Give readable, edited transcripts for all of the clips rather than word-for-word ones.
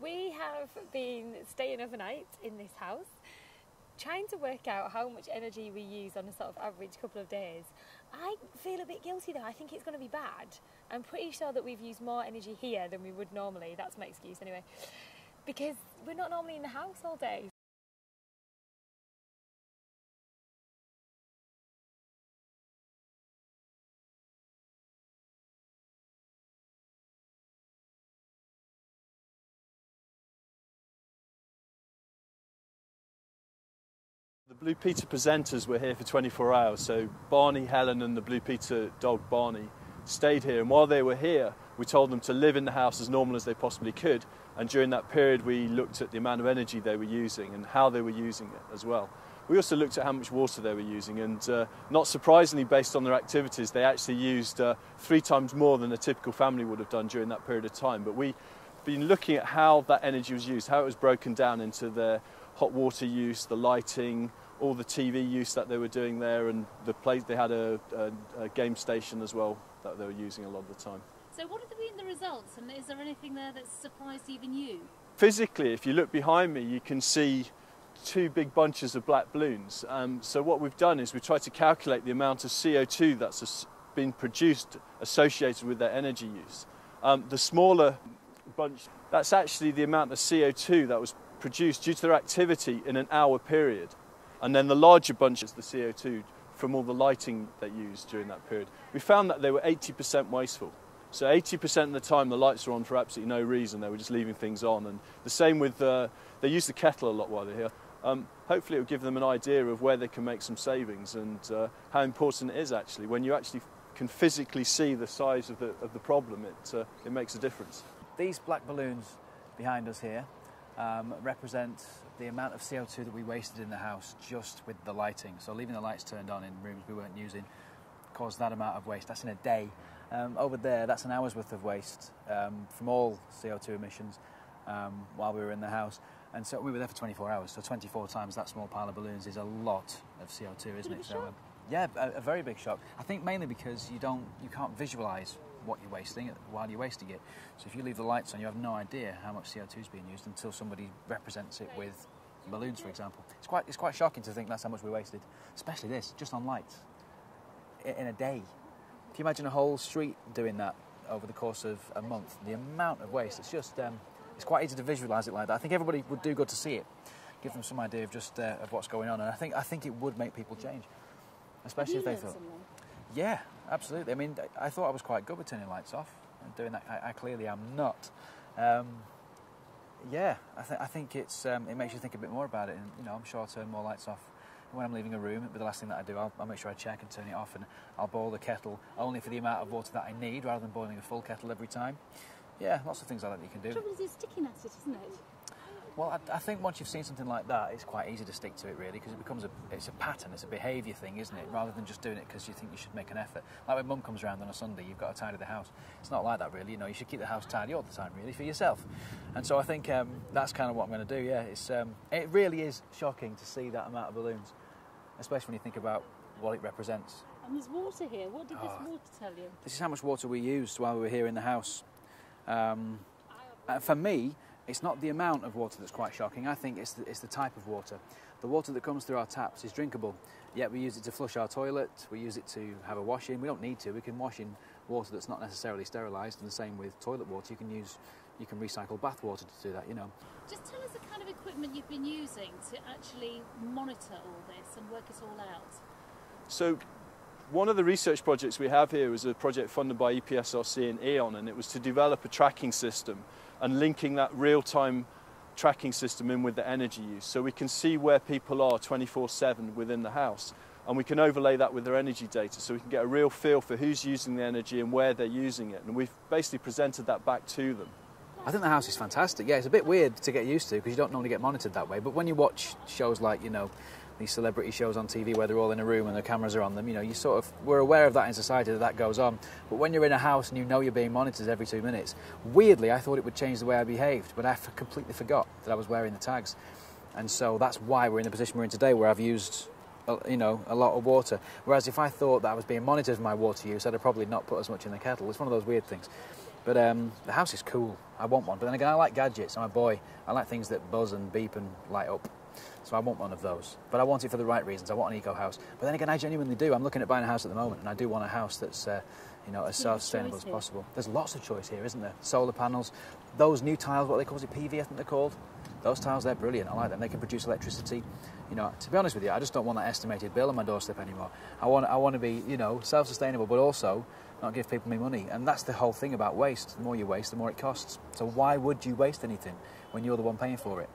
We have been staying overnight in this house, trying to work out how much energy we use on a sort of average couple of days. I feel a bit guilty though. I think it's going to be bad. I'm pretty sure that we've used more energy here than we would normally. That's my excuse anyway. Because we're not normally in the house all day. The Blue Peter presenters were here for 24 hours, so Barney, Helen and the Blue Peter dog Barney stayed here, and while they were here we told them to live in the house as normal as they possibly could, and during that period we looked at the amount of energy they were using and how they were using it as well. We also looked at how much water they were using, and not surprisingly, based on their activities, they actually used 3 times more than a typical family would have done during that period of time. But we've been looking at how that energy was used, how it was broken down into their hot water use, the lighting, all the TV use that they were doing there, and the place they had a game station as well that they were using a lot of the time. So what have been the results, and is there anything there that's surprised even you? Physically, if you look behind me, you can see 2 big bunches of black balloons. So what we've done is we've tried to calculate the amount of CO2 that's been produced associated with their energy use. The smaller bunch, that's actually the amount of CO2 that was produced due to their activity in an hour period. And then the larger bunch is the CO2 from all the lighting they used during that period. We found that they were 80% wasteful. So 80% of the time the lights were on for absolutely no reason, they were just leaving things on. And the same with, they use the kettle a lot while they're here. Hopefully it will give them an idea of where they can make some savings, and how important it is actually. When you actually can physically see the size of the problem, it makes a difference. These black balloons behind us here represent the amount of CO2 that we wasted in the house just with the lighting. So leaving the lights turned on in rooms we weren't using caused that amount of waste. That's in a day. Over there, that's an hour's worth of waste from all CO2 emissions while we were in the house. And so we were there for 24 hours, so 24 times that small pile of balloons is a lot of CO2, isn't it? So, yeah, a very big shock. I think mainly because you can't visualise what you're wasting while you're wasting it. So if you leave the lights on, you have no idea how much CO2 is being used until somebody represents it with balloons, for example. It's quite shocking to think that's how much we wasted, especially this, just on lights, in a day. Can you imagine a whole street doing that over the course of a month? The amount of waste, it's just, it's quite easy to visualise it like that. I think everybody would do good to see it, give them some idea of just of what's going on, and I think it would make people change, especially if they thought. Yeah, absolutely. I mean, I thought I was quite good with turning lights off and doing that. I clearly am not. Yeah, I think it makes you think a bit more about it, and I'm sure I'll turn more lights off. When I'm leaving a room, it'll be the last thing that I do. I'll make sure I check and turn it off, and I'll boil the kettle only for the amount of water that I need, rather than boiling a full kettle every time. Yeah, lots of things like that you can do. The trouble is it's sticking at it, isn't it? Well, I think once you've seen something like that, it's quite easy to stick to it, really, because it's a pattern, it's a behaviour thing, isn't it? Rather than just doing it because you think you should make an effort. Like when Mum comes around on a Sunday, you've got to tidy the house. It's not like that, really. You should keep the house tidy all the time, really, for yourself. And so I think that's kind of what I'm going to do. Yeah, it really is shocking to see that amount of balloons, especially when you think about what it represents. And there's water here. What did this water tell you? This is how much water we used while we were here in the house. For me, it's not the amount of water that's quite shocking. I think it's the type of water. The water that comes through our taps is drinkable, yet we use it to flush our toilet, we use it to have a wash in. We don't need to. We can wash in water that's not necessarily sterilised, and the same with toilet water. You can recycle bath water to do that, Just tell us the kind of equipment you've been using to actually monitor all this and work it all out. So one of the research projects we have here is a project funded by EPSRC and E.ON, and it was to develop a tracking system and linking that real-time tracking system in with the energy use, so we can see where people are 24/7 within the house, and we can overlay that with their energy data, so we can get a real feel for who's using the energy and where they're using it, and we've basically presented that back to them. I think the house is fantastic. Yeah, it's a bit weird to get used to because you don't normally get monitored that way, but when you watch shows like, these celebrity shows on TV where they're all in a room and the cameras are on them, we're aware of that in society, that goes on. But when you're in a house and you're being monitored every 2 minutes, weirdly, I thought it would change the way I behaved, but I completely forgot that I was wearing the tags. And so that's why we're in the position we're in today, where I've used, a lot of water. Whereas if I thought that I was being monitored for my water use, I'd have probably not put as much in the kettle. It's one of those weird things. But the house is cool. I want one. But then again, I like gadgets. I'm a boy. I like things that buzz and beep and light up. So I want one of those. But I want it for the right reasons. I want an eco house. But then again, I genuinely do. I'm looking at buying a house at the moment, and I do want a house that's you know, as self-sustainable as possible. There's lots of choice here, isn't there? Solar panels, those new tiles, what they call it, PV, I think they're called. Those tiles, they're brilliant. I like them. They can produce electricity. You know, to be honest with you, I just don't want that estimated bill on my doorstep anymore. I want to be, you know, self-sustainable, but also not give people me money. And that's the whole thing about waste. The more you waste, the more it costs. So why would you waste anything when you're the one paying for it?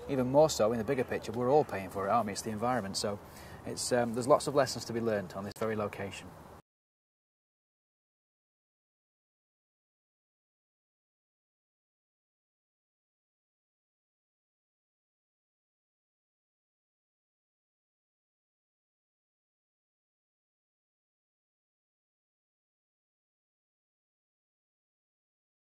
Even more so, in the bigger picture, we're all paying for it, aren't we? It's the environment. So it's, there's lots of lessons to be learned on this very location.